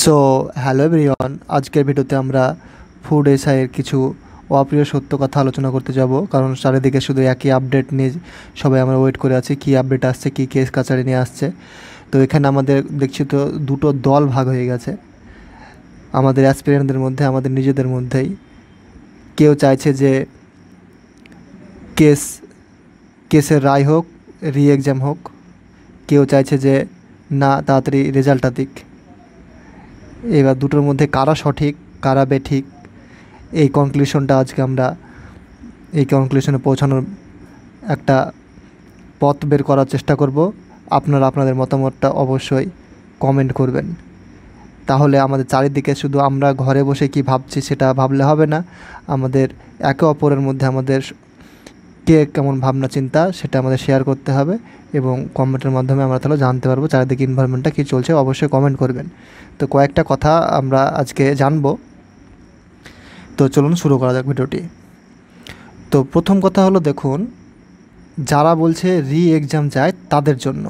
So hello everyone, আজকের ভিডিওতে আমরা ফুড এসআইয়ের কিছু অপ্রিয় সত্য কথা আলোচনা করতে যাব। কারণ চারিদিকে শুধু একই আপডেট নিয়ে সবাই আমরা ওয়েট করে আছি, কী আপডেট আসছে, কী কেস কাচারি নিয়ে আসছে। তো এখানে আমাদের দেখছি তো দুটো দল ভাগ হয়ে গেছে আমাদের অ্যাসপিরেন্টদের মধ্যে, আমাদের নিজেদের মধ্যেই। কেউ চাইছে যে কেস কেসের রায় হোক, রি এক্সাম হোক। কেউ চাইছে যে না, তাড়াতাড়ি রেজাল্টটা দিক। এবার দুটোর মধ্যে কারা সঠিক কারা বেঠিক, এই কনক্লুশনটা আজকে আমরা এই কনক্লুশনে পৌঁছানোর একটা পথ বের করার চেষ্টা করব। আপনারা আপনাদের মতামতটা অবশ্যই কমেন্ট করবেন। তাহলে আমাদের চারিদিকে শুধু আমরা ঘরে বসে কি ভাবছি সেটা ভাবলে হবে না, আমাদের একে অপরের মধ্যে আমাদের কে কেমন ভাবনা চিন্তা সেটা আমাদের শেয়ার করতে হবে, এবং কমেন্টের মাধ্যমে আমরা তাহলে জানতে পারবো চারিদিকে এনভায়রনমেন্টটা কী চলছে। অবশ্যই কমেন্ট করবেন। তো কয়েকটা কথা আমরা আজকে জানবো। তো চলুন শুরু করা যাক ভিডিওটি। তো প্রথম কথা হলো, দেখুন, যারা বলছে রি এক্সাম চায় তাদের জন্য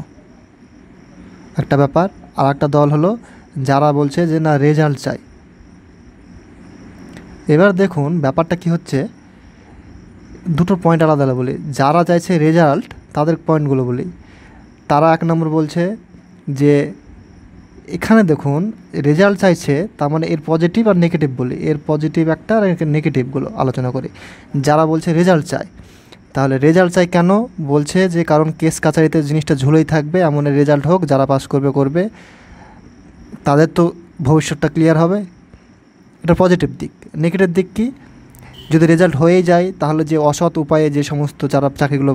একটা ব্যাপার, আর একটা দল হলো যারা বলছে যে না, রেজাল্ট চাই। এবার দেখুন ব্যাপারটা কি হচ্ছে, দুটো পয়েন্ট আলাদা আলাদা বলি। যারা চাইছে রেজাল্ট তাদের পয়েন্টগুলো বলি। তারা এক নম্বর বলছে যে এখানে দেখুন রেজাল্ট চাইছে, তার মানে এর পজিটিভ আর নেগেটিভ বলি, এর পজিটিভ একটা আর এর নেগেটিভগুলো আলোচনা করি। যারা বলছে রেজাল্ট চায়, তাহলে রেজাল্ট চাই কেন বলছে, যে কারণ কেস কাছারিতে জিনিসটা ঝুলেই থাকবে, এমন রেজাল্ট হোক, যারা পাস করবে করবে, তাদের তো ভবিষ্যৎটা ক্লিয়ার হবে। এটা পজিটিভ দিক। নেগেটিভ দিক কি, যদি রেজাল্ট হয়েই যায় তাহলে যে অসৎ উপায়ে যে সমস্ত যারা চাকরিগুলো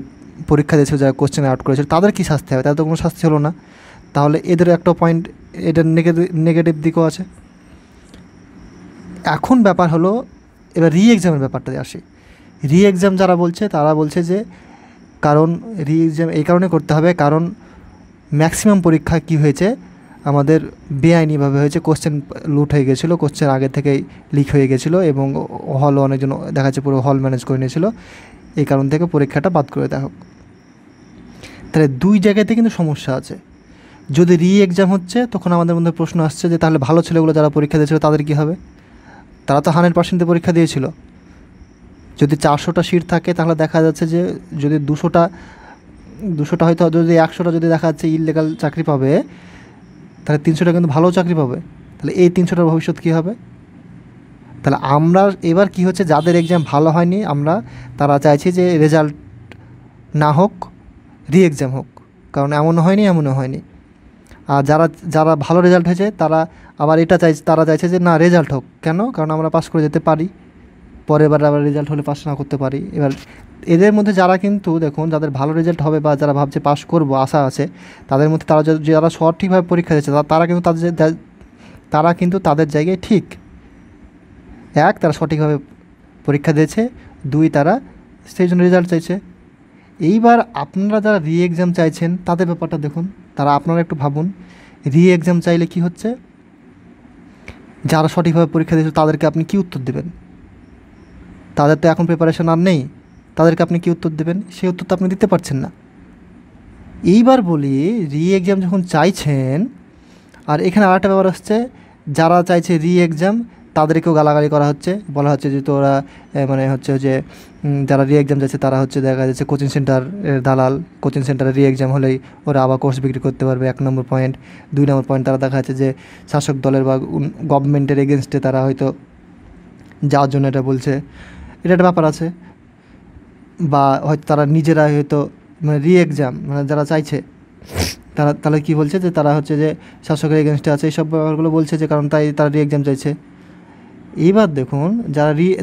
পরীক্ষা দিয়েছিল, যারা কোশ্চেন আউট করেছিল, তাদের কী শাস্তি হবে? তাদের তো কোনো শাস্তি হলো না। তাহলে এদের একটা পয়েন্ট, এটার নেগেটিভ দিকও আছে। এখন ব্যাপার হলো, এবার রি এক্সামের ব্যাপারটাতে আসি। রি এক্সাম যারা বলছে তারা বলছে যে কারণ রি এক্সাম এই কারণে করতে হবে, কারণ ম্যাক্সিমাম পরীক্ষা কি হয়েছে, আমাদের বেআইনিভাবে হয়েছে। কোশ্চেন লুট হয়ে গেছিলো, কোশ্চেন আগে থেকেই লিক হয়ে গেছিলো, এবং হলও অনেকজন দেখা যাচ্ছে পুরো হল ম্যানেজ করে নিয়েছিল। এই কারণ থেকে পরীক্ষাটা বাদ করে দেওয়া হোক। তাহলে দুই জায়গাতে কিন্তু সমস্যা আছে। যদি রি এক্সাম হচ্ছে, তখন আমাদের মধ্যে প্রশ্ন আসছে যে তাহলে ভালো ছেলেগুলো যারা পরীক্ষা দিয়েছিল তাদের কী হবে? তারা তো 100% পরীক্ষা দিয়েছিল। যদি 400টা সিট থাকে, তাহলে দেখা যাচ্ছে যে যদি 200টা হয়তো, যদি 100টা যদি দেখা যাচ্ছে ইললিগাল চাকরি পাবে, তাহলে 300টা কিন্তু ভালো চাকরি পাবে। তাহলে এই 300টার ভবিষ্যৎ কী হবে? তাহলে আমরা এবার কি হচ্ছে, যাদের এক্সাম ভালো হয়নি, আমরা তারা চাইছি যে রেজাল্ট না হোক, রি এক্সাম হোক। কারণ এমনও হয়নি। আর যারা যারা ভালো রেজাল্ট হয়েছে তারা আবার তারা চাইছে যে না, রেজাল্ট হোক। কেন? কারণ আমরা পাস করে যেতে পারি, পরের বার আবার রেজাল্ট হলে পাস না করতে পারি। এবার এদের মধ্যে যারা কিন্তু দেখুন, যাদের ভালো রেজাল্ট হবে বা যারা ভাবছে পাস করবো আশা আছে, তাদের মধ্যে যারা সঠিকভাবে পরীক্ষা দিচ্ছে তারা কিন্তু তাদের জায়গায় ঠিক। এক, তারা সঠিকভাবে পরীক্ষা দিয়েছে। দুই, তারা সেই জন্য রেজাল্ট চাইছে। এইবার আপনারা যারা রি এক্সাম চাইছেন তাদের ব্যাপারটা দেখুন। আপনারা একটু ভাবুন, রি এক্সাম চাইলে কি হচ্ছে, যারা সঠিকভাবে পরীক্ষা দিয়েছে তাদেরকে আপনি কী উত্তর দেবেন? তাদের তো এখন প্রিপারেশন আর নেই, তাদেরকে আপনি কী উত্তর দেবেন? সেই উত্তর তো আপনি দিতে পারছেন না। এইবার বলি, রি এক্সাম যখন চাইছেন, আর এখানে আরেকটা ব্যাপার হচ্ছে, যারা চাইছে রি এক্সাম তাদেরকেও গালাগালি করা হচ্ছে, বলা হচ্ছে যে তোরা মানে হচ্ছে যে যারা রি এক্সাম যাচ্ছে তারা হচ্ছে দেখা যাচ্ছে কোচিং সেন্টার দালাল। কোচিং সেন্টারে রি এক্সাম হলেই ওরা আবার কোর্স বিক্রি করতে পারবে, 1 নম্বর পয়েন্ট। 2 নম্বর পয়েন্ট, তারা দেখা যাচ্ছে যে শাসক দলের বা গভর্নমেন্টের এগেনস্টে তারা হয়তো যাওয়ার জন্য এটা বলছে। এটা একটা ব্যাপার আছে। বা হয়তো তারা নিজেরাই হয়তো মানে রি এক্সাম মানে যারা চাইছে তারা তাহলে কী বলছে, যে তারা হচ্ছে যে শাসকের এগেনস্টে আছে, এইসব ব্যাপারগুলো বলছে, যে কারণ তাই তারা রি এক্সাম চাইছে। এইবার দেখুন,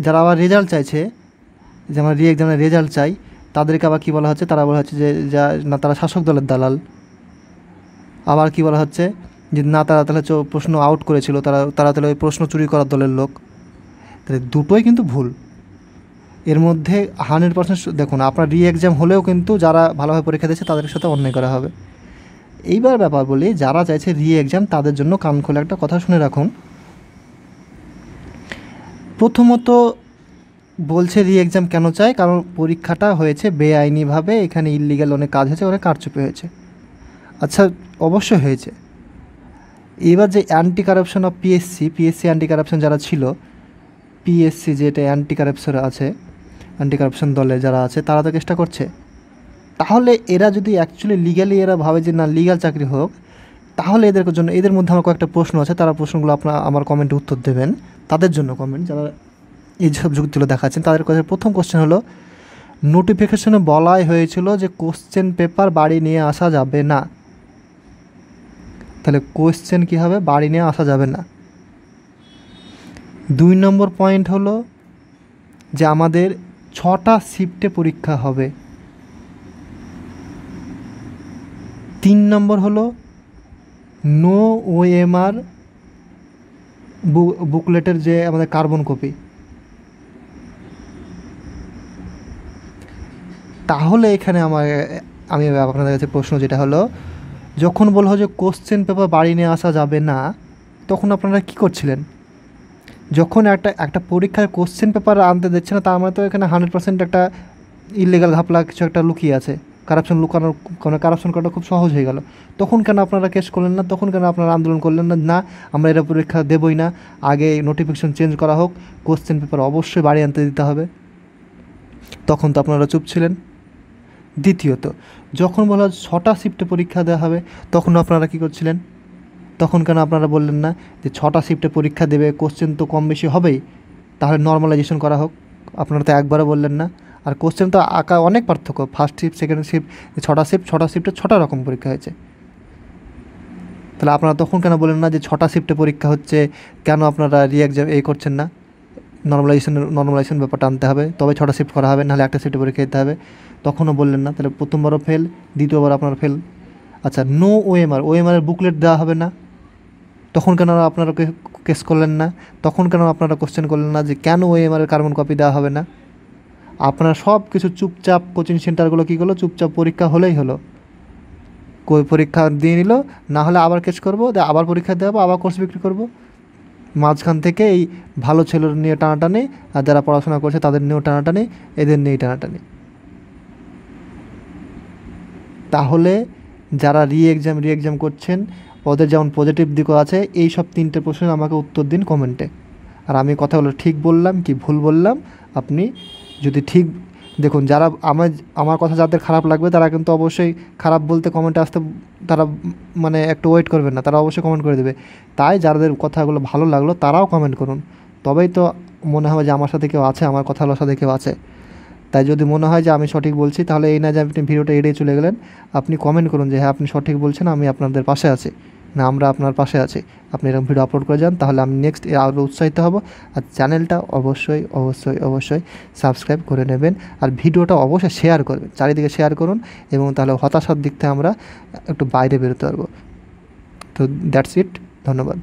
যারা আবার রেজাল্ট চাইছে, যে আমরা রি এক্সামের রেজাল্ট চাই, তাদেরকে আবার কী বলা হচ্ছে, তারা বলা হচ্ছে যে না, তারা শাসক দলের দালাল। আবার কি বলা হচ্ছে, যে না, তারা তাহলে প্রশ্ন আউট করেছিল, তারা তাহলে ওই প্রশ্ন চুরি করার দলের লোক। তাহলে দুটোই কিন্তু ভুল। এর মধ্যে 100% দেখুন, আপনার রি এক্সাম হলেও কিন্তু যারা ভালোভাবে পরীক্ষা দিয়েছে তাদের সাথে অন্যায় করা হবে। এইবার ব্যাপার বলি, যারা চাইছে রি এক্সাম তাদের জন্য কান খোলা একটা কথা শুনে রাখুন। প্রথমত বলছে রি এক্সাম কেন চায়, কারণ পরীক্ষাটা হয়েছে বেআইনিভাবে, এখানে ইললিগাল অনেক কাজ হয়েছে, অনেক কারচুপি হয়েছে। আচ্ছা, অবশ্যই হয়েছে। এবার যে anti corruption of PSC anti corruption যারা ছিল, পিএসসি যেটা অ্যান্টি কারাপশন আছে, অ্যান্টি কারাপশন দলে যারা আছে তারা তো চেষ্টা করছে। তাহলে এরা যদি অ্যাকচুয়ালি লিগালি এরা ভাবে যে না লিগাল চাকরি হোক, তাহলে এদের জন্য, এদের মধ্যে আমার কয়েকটা প্রশ্ন আছে, তারা প্রশ্নগুলো আপনারা আমার কমেন্টে উত্তর দেবেন। তাদের জন্য কমেন্ট, যারা এই সব যুক্তিগুলো দেখাচ্ছেন তাদের কাছে প্রথম কোশ্চেন হলো, নোটিফিকেশনে বলাই হয়েছিল যে কোশ্চেন পেপার বাড়ি নিয়ে আসা যাবে না। তাহলে কোশ্চেন কী হবে? বাড়ি নিয়ে আসা যাবে না। 2 নম্বর পয়েন্ট হলো যে আমাদের 6টা শিফটে পরীক্ষা হবে। 3 নম্বর হলো নো ওএমআর বুকলেটের যে আমাদের কার্বন কপি। তাহলে এখানে আমি আপনাদের কাছে প্রশ্ন যেটা হলো, যখন বললো যে কোশ্চেন পেপার বাড়ি নিয়ে আসা যাবে না, তখন আপনারা কী করছিলেন? যখন একটা পরীক্ষার কোশ্চেন পেপার আনতে দিচ্ছে না, তার মানে তো এখানে 100% একটা ইলিগাল ঘাপলা কিছু একটা লুকিয়ে আছে, কারাপশন লুকানোর, কোনো কারাপশন করাটা খুব সহজ হয়ে গেল। তখন কেন আপনারা কেস করলেন না? তখন কেন আপনারা আন্দোলন করলেন না? না, আমরা এটা পরীক্ষা দেবই না, আগে নোটিফিকেশন চেঞ্জ করা হোক, কোশ্চেন পেপার অবশ্যই বাড়ি আনতে দিতে হবে। তখন তো আপনারা চুপ ছিলেন। দ্বিতীয়ত, যখন বলা 6টা শিফটে পরীক্ষা দেওয়া হবে, তখন আপনারা কী করছিলেন? তখন কেন আপনারা বললেন না যে 6টা শিফটে পরীক্ষা দেবে, কোশ্চেন তো কম বেশি হবেই, তাহলে নর্মালাইজেশন করা হোক? আপনারা তো একবারও বললেন না। আর কোশ্চেন তো আঁকা অনেক পার্থক্য, ফার্স্ট শিফট, সেকেন্ড শিফট, 6টা শিফটে 6টা রকম পরীক্ষা হয়েছে। তাহলে আপনারা তখন কেন বলেন না যে 6টা শিফটে পরীক্ষা হচ্ছে, কেন আপনারা এক্সাম করছেন না? নর্মালাইজেশন ব্যাপারটা আনতে হবে, তবে 6টা শিফট করা হবে, নাহলে একটা শিফটে পরীক্ষা দিতে হবে। তখনও বললেন না। তাহলে প্রথমবারও ফেল, দ্বিতীয়বার আপনারা ফেল। আচ্ছা, নো ওএমআরের বুকলেট দেওয়া হবে না, তখন কেন আপনারা কেস করলেন না? তখন কেন আপনারা কোশ্চেন করলেন না যে কেন ওএমআরের কার্বন কপি দেওয়া হবে না? আপনারা সব কিছু চুপচাপ, কোচিং সেন্টারগুলো কী করলো, চুপচাপ পরীক্ষা হলেই হলো, পরীক্ষা দিয়ে নিল, না হলে আবার কেস করবো, আবার পরীক্ষা দেওয়াবো, আবার কোর্স বিক্রি করবো। মাঝখান থেকে এই ভালো ছেলের নিয়ে টানাটানি, আর যারা পড়াশোনা করছে তাদের নিয়েও টানাটানি, এদের নিয়েই টানাটানি। তাহলে যারা রি এক্সাম করছেন, ওদের যেমন পজিটিভ দিকও আছে, এই সব 3টে প্রশ্নের আমাকে উত্তর দিন কমেন্টে। আর আমি কথাগুলো ঠিক বললাম কি ভুল বললাম, আপনি যদি ঠিক দেখুন, যারা আমার কথা যাদের খারাপ লাগবে তারা কিন্তু অবশ্যই খারাপ বলতে কমেন্টে আসতে, তারা মানে একটু ওয়েট করবেন না, তারা অবশ্যই কমেন্ট করে দেবে। তাই যাদের কথাগুলো ভালো লাগলো তারাও কমেন্ট করুন, তবেই তো মনে হবে যে আমার সাথে কেউ আছে, আমার কথাগুলোর সাথে কেউ আছে। তাই যদি মনে হয় যে আমি সঠিক বলছি, তাহলে এই না যে আপনি ভিডিওটা এড়িয়ে চলে গেলেন, আপনি কমেন্ট করুন যে হ্যাঁ আপনি সঠিক বলছেন, আমি আপনাদের পাশে আছি, না আমরা আপনার পাশে আছি। আপনি এরকম ভিডিও আপলোড করে যান, তাহলে আমি নেক্সট আরও উৎসাহিত হব। আর চ্যানেলটা অবশ্যই অবশ্যই অবশ্যই সাবস্ক্রাইব করে নেবেন, আর ভিডিওটা অবশ্যই শেয়ার করবেন, চারিদিকে শেয়ার করুন, এবং তাহলে হতাশার দিক থেকে আমরা একটু বাইরে বেরোতে পারবো। তো দ্যাটস ইট, ধন্যবাদ।